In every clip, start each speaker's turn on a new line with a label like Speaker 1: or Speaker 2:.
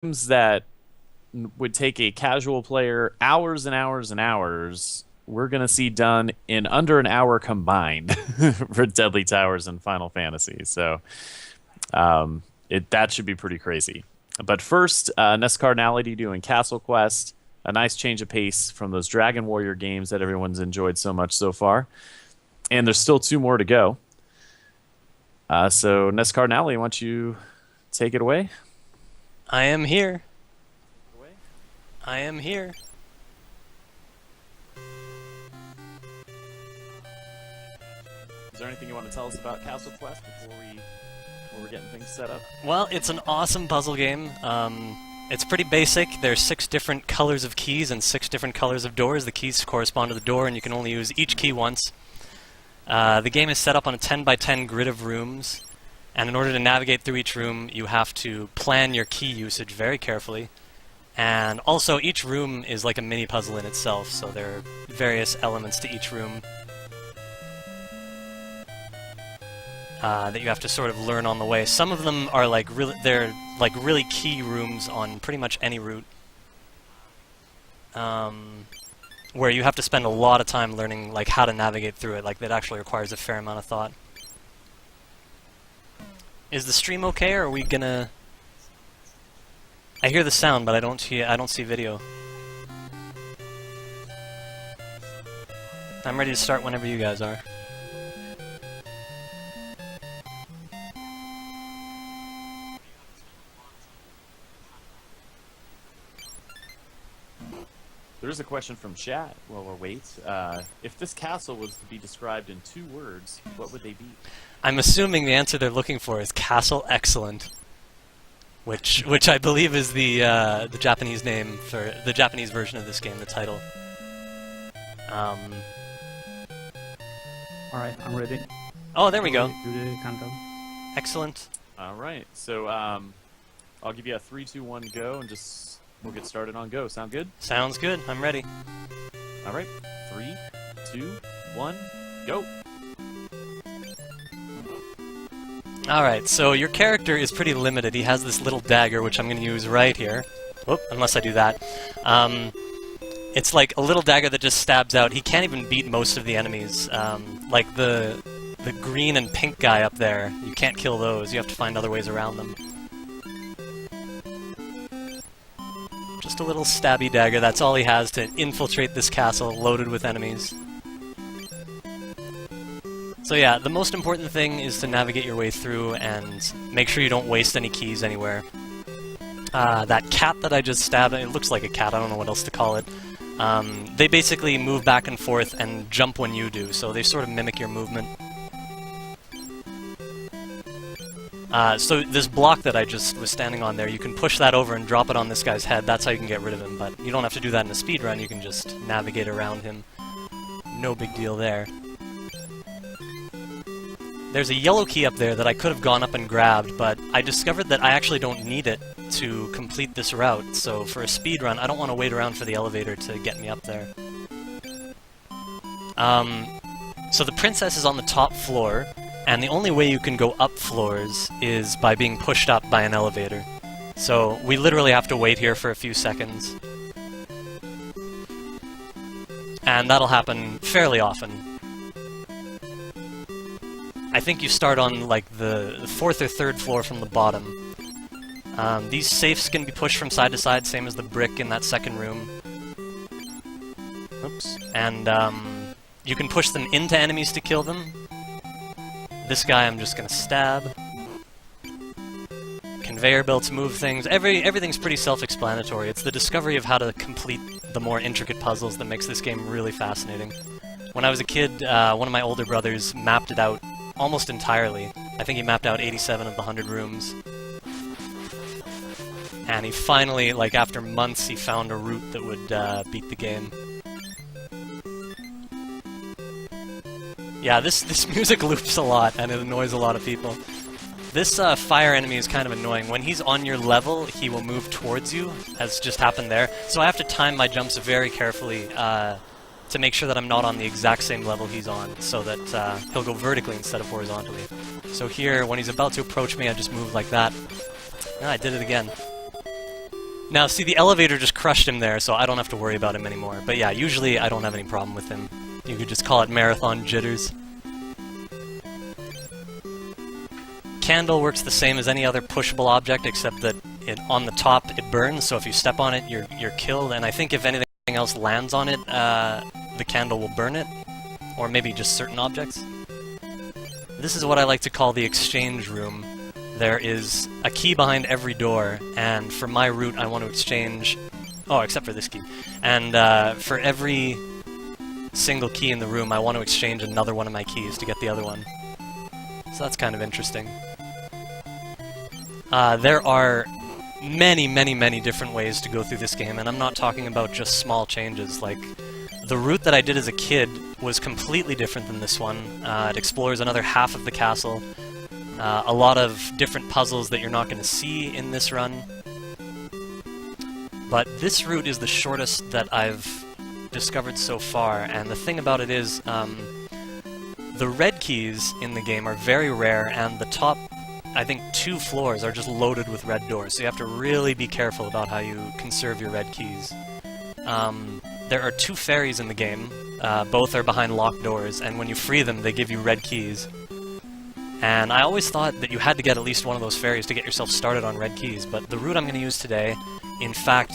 Speaker 1: games that would take a casual player hours and hours and hours, we're going to see done in under an hour combined for Deadly Towers and Final Fantasy. So that should be pretty crazy. But first, NES Cardinality doing Castlequest, a nice change of pace from those Dragon Warrior games that everyone's enjoyed so much so far. And there's still two more to go. So NES Cardinality, why don't you take it away?
Speaker 2: I am here. I am here.
Speaker 1: Is there anything you want to tell us about Castlequest before we're getting things set up?
Speaker 2: Well, it's an awesome puzzle game. It's pretty basic. There's 6 different colors of keys and 6 different colors of doors. The keys correspond to the door, and you can only use each key once. The game is set up on a 10 by 10 grid of rooms, and in order to navigate through each room, you have to plan your key usage very carefully. And also, each room is like a mini puzzle in itself, so there are various elements to each room that you have to sort of learn on the way. Some of them are like really key rooms on pretty much any route, where you have to spend a lot of time learning like how to navigate through it. Like that actually requires a fair amount of thought. Is the stream okay, or are we gonna? I hear the sound, but I don't see video. I'm ready to start whenever you guys are.
Speaker 1: There is a question from chat while we wait. If this castle was to be described in 2 words, what would they be?
Speaker 2: I'm assuming the answer they're looking for is Castle Excellent, which I believe is the Japanese name for the Japanese version of this game, the title.
Speaker 3: Alright, I'm ready.
Speaker 2: Oh, there we go.
Speaker 3: Do the countdown.
Speaker 2: Excellent.
Speaker 1: All right, so I'll give you a 3, 2, 1, go, and we'll get started on go. Sound good?
Speaker 2: Sounds good. I'm ready.
Speaker 1: All right, 3, 2, 1, go.
Speaker 2: Alright, so your character is pretty limited. He has this little dagger, which I'm going to use right here. Whoop, unless I do that. It's like a little dagger that just stabs out. He can't even beat most of the enemies. Like the green and pink guy up there, you can't kill those. You have to find other ways around them. Just a little stabby dagger, that's all he has to infiltrate this castle loaded with enemies. So yeah, the most important thing is to navigate your way through and make sure you don't waste any keys anywhere. That cat that I just stabbed, it looks like a cat, I don't know what else to call it. They basically move back and forth and jump when you do, so they sort of mimic your movement. So this block that I just was standing on there, you can push that over and drop it on this guy's head. That's how you can get rid of him, but you don't have to do that in a speedrun, you can just navigate around him. No big deal there. There's a yellow key up there that I could have gone up and grabbed, but I discovered that I actually don't need it to complete this route, so for a speedrun, I don't want to wait around for the elevator to get me up there. So the princess is on the top floor, and the only way you can go up floors is by being pushed up by an elevator. So we literally have to wait here for a few seconds. And that'll happen fairly often. I think you start on like the 4th or 3rd floor from the bottom. These safes can be pushed from side to side, same as the brick in that second room. Oops. And you can push them into enemies to kill them. This guy I'm just gonna stab. Conveyor belts move things. Everything's pretty self-explanatory. It's the discovery of how to complete the more intricate puzzles that makes this game really fascinating. When I was a kid, one of my older brothers mapped it out almost entirely. I think he mapped out 87 of the 100 rooms. And he finally, like after months, he found a route that would beat the game. Yeah, this music loops a lot, and it annoys a lot of people. This fire enemy is kind of annoying. When he's on your level, he will move towards you, as just happened there. So I have to time my jumps very carefully to make sure that I'm not on the exact same level he's on, so that he'll go vertically instead of horizontally. So here, when he's about to approach me, I just move like that. Ah, I did it again. Now, see, the elevator just crushed him there, so I don't have to worry about him anymore. But yeah, usually I don't have any problem with him. You could just call it marathon jitters. Candle works the same as any other pushable object, except that on the top it burns, so if you step on it, you're killed, and I think if anything else lands on it, the candle will burn it. Or maybe just certain objects. This is what I like to call the exchange room. There is a key behind every door, and for my route I want to exchange... Oh, except for this key. And for every single key in the room, I want to exchange another one of my keys to get the other one. So that's kind of interesting. There are many, many, many different ways to go through this game, and I'm not talking about just small changes. Like, the route that I did as a kid was completely different than this one. It explores another half of the castle. A lot of different puzzles that you're not going to see in this run. But this route is the shortest that I've discovered so far, and the thing about it is, the red keys in the game are very rare, and the top, I think, 2 floors are just loaded with red doors, so you have to really be careful about how you conserve your red keys. There are 2 fairies in the game, both are behind locked doors, and when you free them, they give you red keys. And I always thought that you had to get at least one of those fairies to get yourself started on red keys, but the route I'm going to use today, in fact,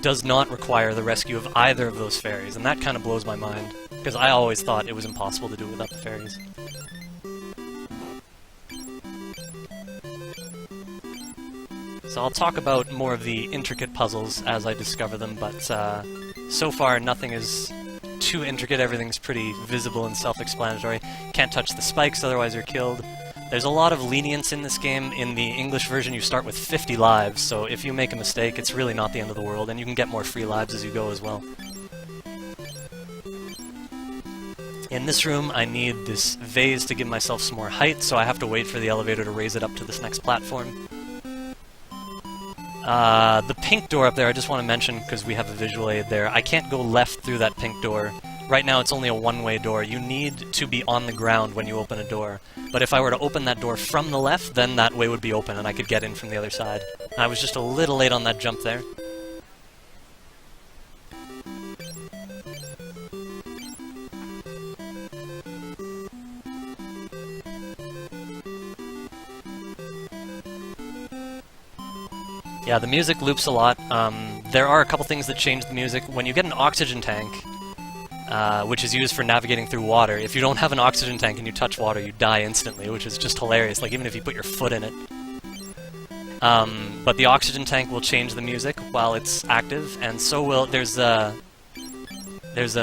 Speaker 2: does not require the rescue of either of those fairies, and that kind of blows my mind, because I always thought it was impossible to do it without the fairies. So I'll talk about more of the intricate puzzles as I discover them, but so far nothing is too intricate, everything's pretty visible and self-explanatory. Can't touch the spikes, otherwise you're killed. There's a lot of lenience in this game. In the English version you start with 50 lives, so if you make a mistake it's really not the end of the world, and you can get more free lives as you go as well. In this room I need this vase to give myself some more height, so I have to wait for the elevator to raise it up to this next platform. The pink door up there, I just want to mention, because we have a visual aid there, I can't go left through that pink door. Right now it's only a one-way door. You need to be on the ground when you open a door. But if I were to open that door from the left, then that way would be open and I could get in from the other side. I was just a little late on that jump there. Yeah, the music loops a lot. There are a couple things that change the music. When you get an oxygen tank, which is used for navigating through water, if you don't have an oxygen tank and you touch water, you die instantly, which is just hilarious, like even if you put your foot in it. But the oxygen tank will change the music while it's active, and so will... There's a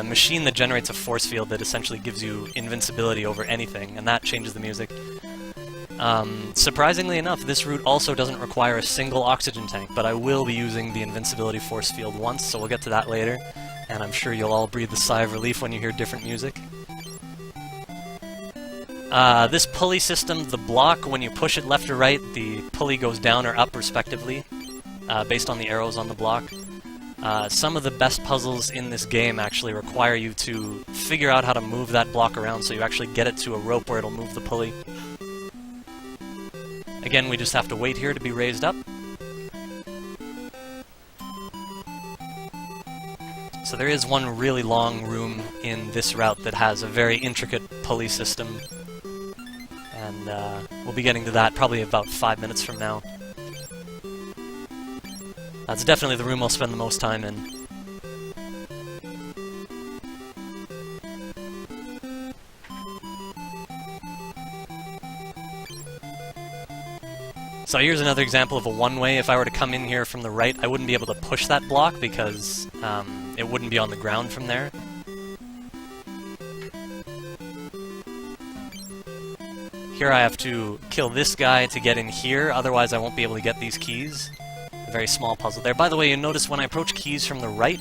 Speaker 2: machine that generates a force field that essentially gives you invincibility over anything, and that changes the music. Surprisingly enough, this route also doesn't require a single oxygen tank, but I will be using the invincibility force field once, so we'll get to that later, and I'm sure you'll all breathe a sigh of relief when you hear different music. This pulley system, the block, when you push it left or right, the pulley goes down or up respectively, based on the arrows on the block. Some of the best puzzles in this game actually require you to figure out how to move that block around so you actually get it to a rope where it'll move the pulley. Again, we just have to wait here to be raised up. So there is one really long room in this route that has a very intricate pulley system. And we'll be getting to that probably about 5 minutes from now. That's definitely the room I'll spend the most time in. So here's another example of a one-way. If I were to come in here from the right, I wouldn't be able to push that block because it wouldn't be on the ground from there. Here I have to kill this guy to get in here, otherwise I won't be able to get these keys. A very small puzzle there. By the way, you notice when I approach keys from the right,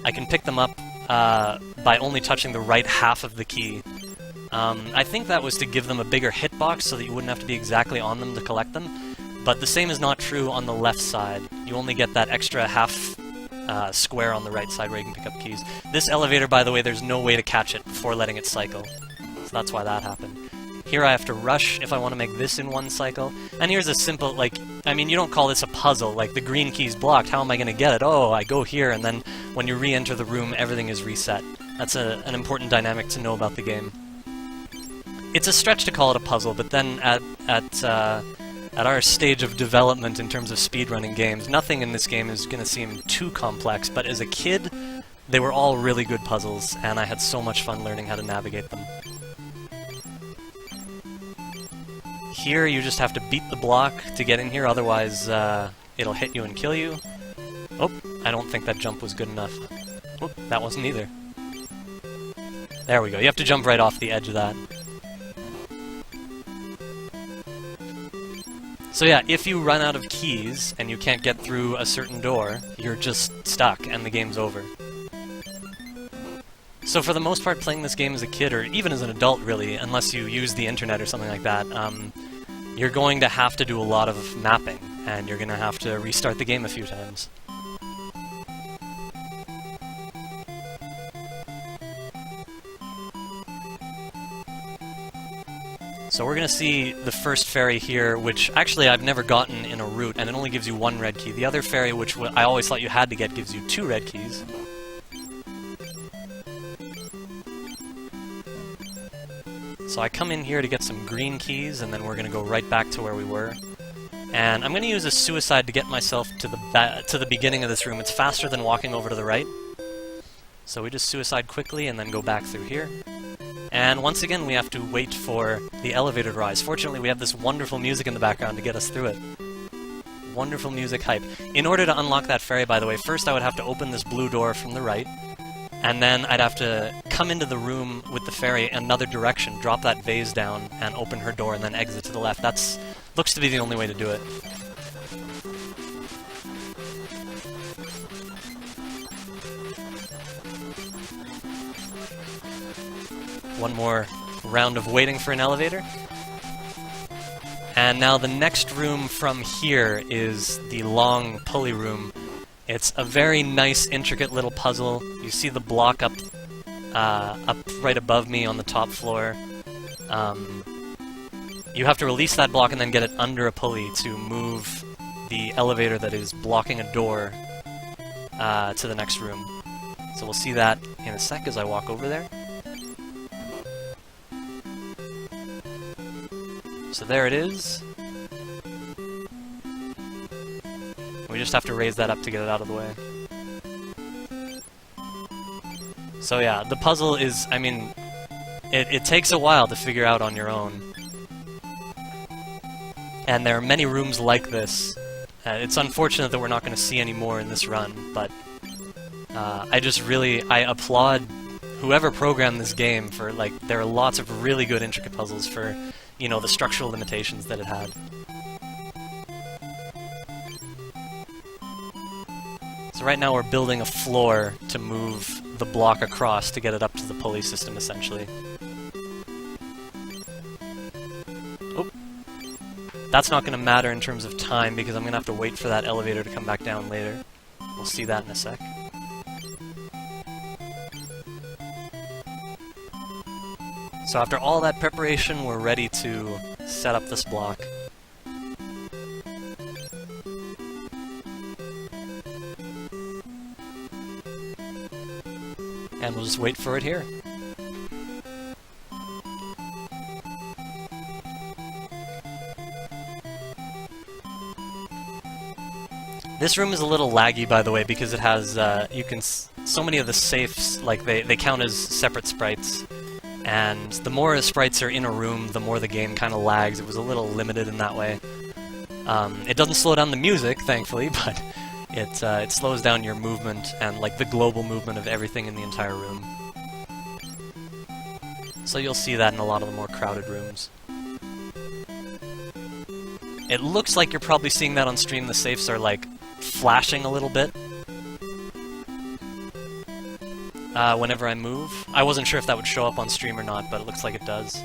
Speaker 2: I can pick them up by only touching the right half of the key. I think that was to give them a bigger hitbox so that you wouldn't have to be exactly on them to collect them. But the same is not true on the left side. You only get that extra half square on the right side where you can pick up keys. This elevator, by the way, there's no way to catch it before letting it cycle. So that's why that happened. Here I have to rush if I want to make this in one cycle. And here's a simple, like, I mean, you don't call this a puzzle. Like, the green key's blocked. How am I going to get it? Oh, I go here, and then when you re-enter the room, everything is reset. That's an important dynamic to know about the game. It's a stretch to call it a puzzle, but then at our stage of development in terms of speedrunning games, nothing in this game is going to seem too complex, but as a kid, they were all really good puzzles, and I had so much fun learning how to navigate them. Here, you just have to beat the block to get in here, otherwise it'll hit you and kill you. Oh, I don't think that jump was good enough. Oh, that wasn't either. There we go, you have to jump right off the edge of that. So yeah, if you run out of keys and you can't get through a certain door, you're just stuck and the game's over. So for the most part, playing this game as a kid, or even as an adult really, unless you use the internet or something like that, you're going to have to do a lot of mapping, and you're going to have to restart the game a few times. So we're going to see the first fairy here, which actually I've never gotten in a route, and it only gives you one red key. The other fairy, which I always thought you had to get, gives you 2 red keys. So I come in here to get some green keys, and then we're going to go right back to where we were. And I'm going to use a suicide to get myself to the beginning of this room. It's faster than walking over to the right. So we just suicide quickly and then go back through here. And once again, we have to wait for the elevator to rise. Fortunately, we have this wonderful music in the background to get us through it. Wonderful music hype. In order to unlock that fairy, by the way, first I would have to open this blue door from the right, and then I'd have to come into the room with the fairy another direction, drop that vase down, and open her door, and then exit to the left. That's looks to be the only way to do it. One more round of waiting for an elevator. And now the next room from here is the long pulley room. It's a very nice, intricate little puzzle. You see the block up right above me on the top floor. You have to release that block and then get it under a pulley to move the elevator that is blocking a door to the next room. So we'll see that in a sec as I walk over there. So there it is. We just have to raise that up to get it out of the way. So yeah, the puzzle is, I mean, it takes a while to figure out on your own. And there are many rooms like this. It's unfortunate that we're not going to see any more in this run, but I applaud whoever programmed this game for, like, there are lots of really good intricate puzzles for, you know, the structural limitations that it had. So right now we're building a floor to move the block across to get it up to the pulley system, essentially. Oh. That's not going to matter in terms of time, because I'm going to have to wait for that elevator to come back down later. We'll see that in a sec. So after all that preparation, we're ready to set up this block. And we'll just wait for it here. This room is a little laggy, by the way, because it has, so many of the safes, like, they count as separate sprites. And the more sprites are in a room, the more the game kind of lags. It was a little limited in that way. It doesn't slow down the music, thankfully, but it slows down your movement and, like, the global movement of everything in the entire room. So you'll see that in a lot of the more crowded rooms. It looks like you're probably seeing that on stream. The safes are, like, flashing a little bit whenever I move. I wasn't sure if that would show up on stream or not, but it looks like it does.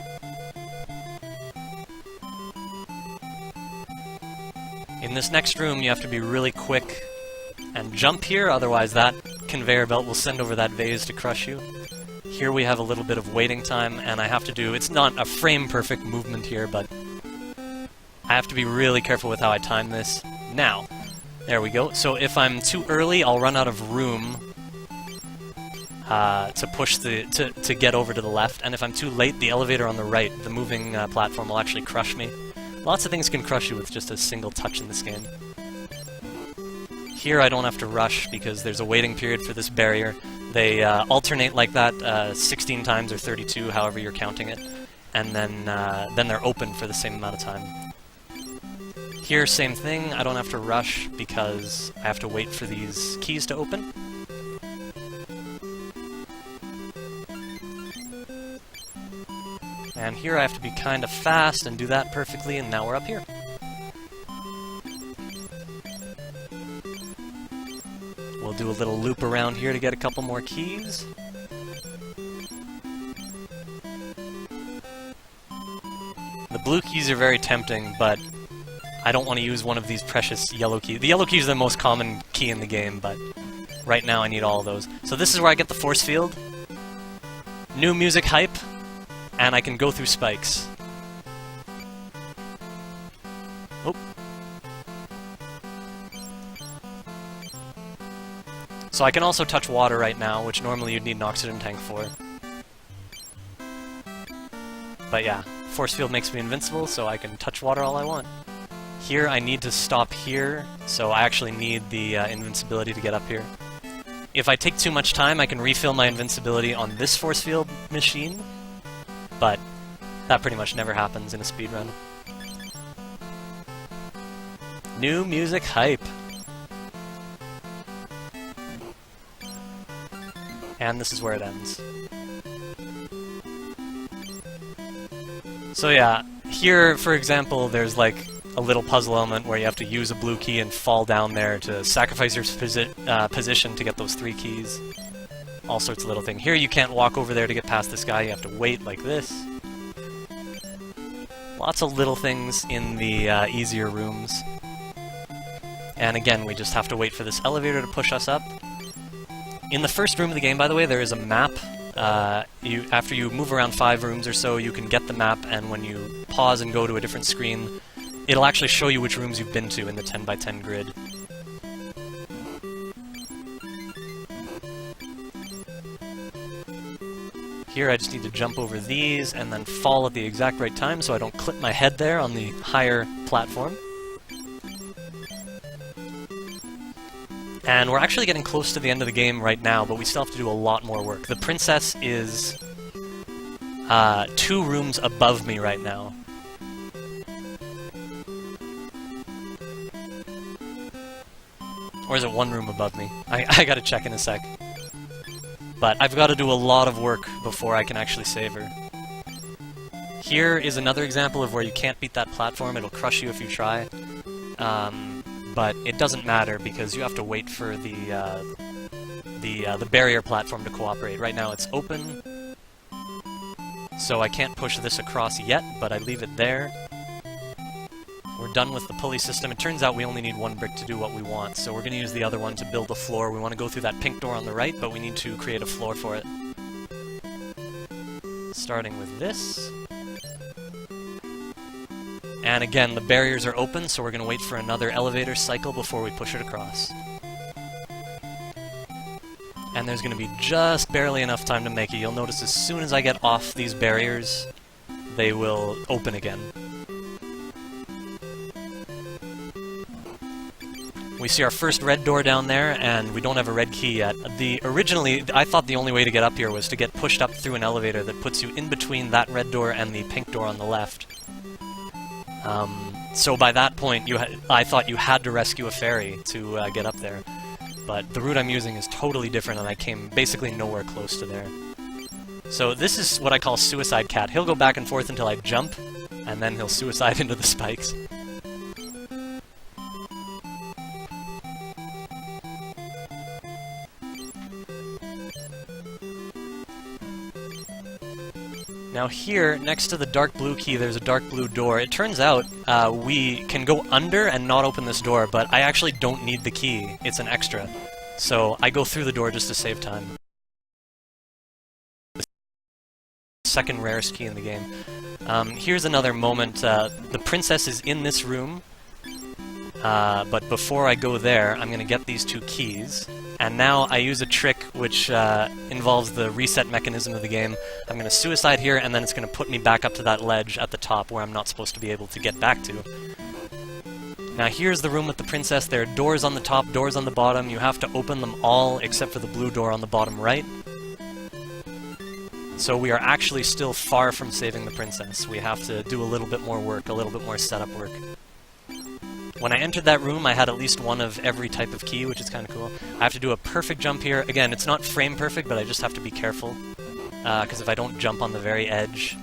Speaker 2: In this next room, you have to be really quick and jump here, otherwise that conveyor belt will send over that vase to crush you. Here we have a little bit of waiting time, and I have to do... It's not a frame-perfect movement here, but I have to be really careful with how I time this. Now, there we go. So if I'm too early, I'll run out of room to push to get over to the left, and if I'm too late, the elevator on the right, the moving platform, will actually crush me. Lots of things can crush you with just a single touch in this game. Here I don't have to rush because there's a waiting period for this barrier. They alternate like that 16 times or 32, however you're counting it, and then they're open for the same amount of time. Here, same thing, I don't have to rush because I have to wait for these keys to open. And here I have to be kind of fast and do that perfectly, and now we're up here. We'll do a little loop around here to get a couple more keys. The blue keys are very tempting, but I don't want to use one of these precious yellow keys. The yellow key is the most common key in the game, but right now I need all of those. So this is where I get the force field. New music hype. And I can go through spikes. Oh. So I can also touch water right now, which normally you'd need an oxygen tank for. But yeah, force field makes me invincible, so I can touch water all I want. Here I need to stop here, so I actually need the invincibility to get up here. If I take too much time, I can refill my invincibility on this force field machine. But that pretty much never happens in a speedrun. New music hype. And this is where it ends. So yeah, here, for example, there's like a little puzzle element where you have to use a blue key and fall down there to sacrifice your position to get those 3 keys. All sorts of little things. Here you can't walk over there to get past this guy, you have to wait like this. Lots of little things in the easier rooms. And again, we just have to wait for this elevator to push us up. In the first room of the game, by the way, there is a map. After you move around 5 rooms or so, you can get the map, and when you pause and go to a different screen, it'll actually show you which rooms you've been to in the 10x10 grid. Here I just need to jump over these and then fall at the exact right time so I don't clip my head there on the higher platform. And we're actually getting close to the end of the game right now, but we still have to do a lot more work. The princess is 2 rooms above me right now. Or is it 1 room above me? I gotta check in a sec. But I've got to do a lot of work before I can actually save her. Here is another example of where you can't beat that platform. It'll crush you if you try. But it doesn't matter because you have to wait for the barrier platform to cooperate. Right now it's open, so I can't push this across yet, but I leave it there. We're done with the pulley system. It turns out we only need 1 brick to do what we want, so we're going to use the other one to build a floor. We want to go through that pink door on the right, but we need to create a floor for it. Starting with this. And again, the barriers are open, so we're going to wait for another elevator cycle before we push it across. And there's going to be just barely enough time to make it. You'll notice as soon as I get off these barriers, they will open again. We see our first red door down there, and we don't have a red key yet. Originally, I thought the only way to get up here was to get pushed up through an elevator that puts you in between that red door and the pink door on the left. So by that point, I thought you had to rescue a fairy to get up there. But the route I'm using is totally different, and I came basically nowhere close to there. So this is what I call Suicide Cat. He'll go back and forth until I jump, and then he'll suicide into the spikes. Now here, next to the dark blue key, there's a dark blue door. It turns out we can go under and not open this door, but I actually don't need the key. It's an extra. So I go through the door just to save time. second rarest key in the game. Here's another moment. The princess is in this room, but before I go there, I'm going to get these 2 keys. And now I use a trick which involves the reset mechanism of the game. I'm going to suicide here, and then it's going to put me back up to that ledge at the top where I'm not supposed to be able to get back to. Now here's the room with the princess. There are doors on the top, doors on the bottom. You have to open them all except for the blue door on the bottom right. So we are actually still far from saving the princess. We have to do a little bit more work, a little bit more setup work. When I entered that room, I had at least one of every type of key, which is kind of cool. I have to do a perfect jump here. Again, it's not frame perfect, but I just have to be careful. Because if I don't jump on the very edge,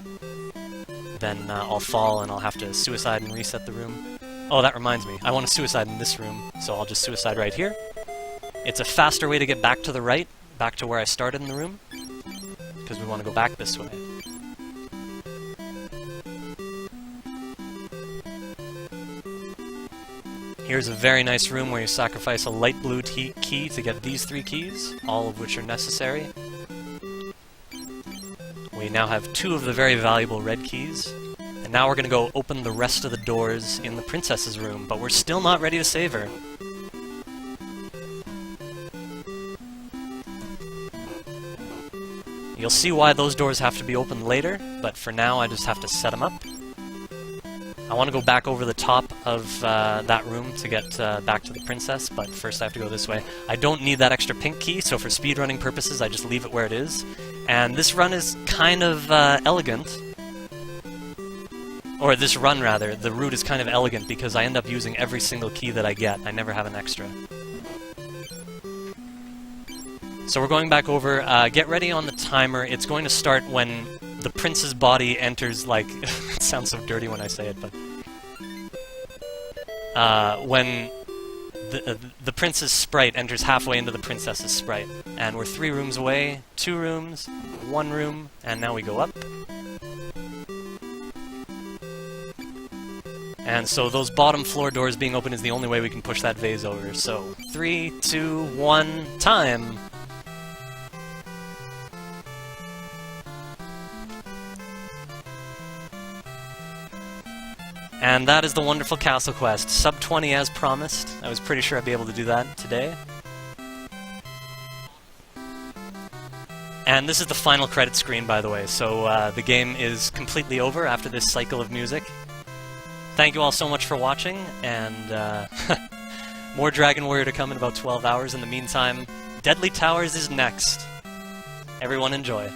Speaker 2: then I'll fall and I'll have to suicide and reset the room. Oh, that reminds me. I want to suicide in this room, so I'll just suicide right here. It's a faster way to get back to the right, back to where I started in the room, because we want to go back this way. Here's a very nice room where you sacrifice a light blue key to get these 3 keys, all of which are necessary. We now have 2 of the very valuable red keys. And now we're going to go open the rest of the doors in the princess's room, but we're still not ready to save her. You'll see why those doors have to be opened later, but for now I just have to set them up. I want to go back over the top of that room to get back to the princess, but first I have to go this way. I don't need that extra pink key, so for speedrunning purposes I just leave it where it is. And this run is kind of elegant. Or this run, rather. The route is kind of elegant because I end up using every single key that I get. I never have an extra. So we're going back over. Get ready on the timer. It's going to start when the prince's body enters, like... it sounds so dirty when I say it, but... when the prince's sprite enters halfway into the princess's sprite. And we're 3 rooms away, 2 rooms, 1 room, and now we go up. And so those bottom floor doors being open is the only way we can push that vase over. So, 3, 2, 1, time! And that is the wonderful Castlequest. Sub 20 as promised. I was pretty sure I'd be able to do that today. And this is the final credit screen, by the way, so the game is completely over after this cycle of music. Thank you all so much for watching, and more Dragon Warrior to come in about 12 hours. In the meantime, Deadly Towers is next. Everyone enjoy.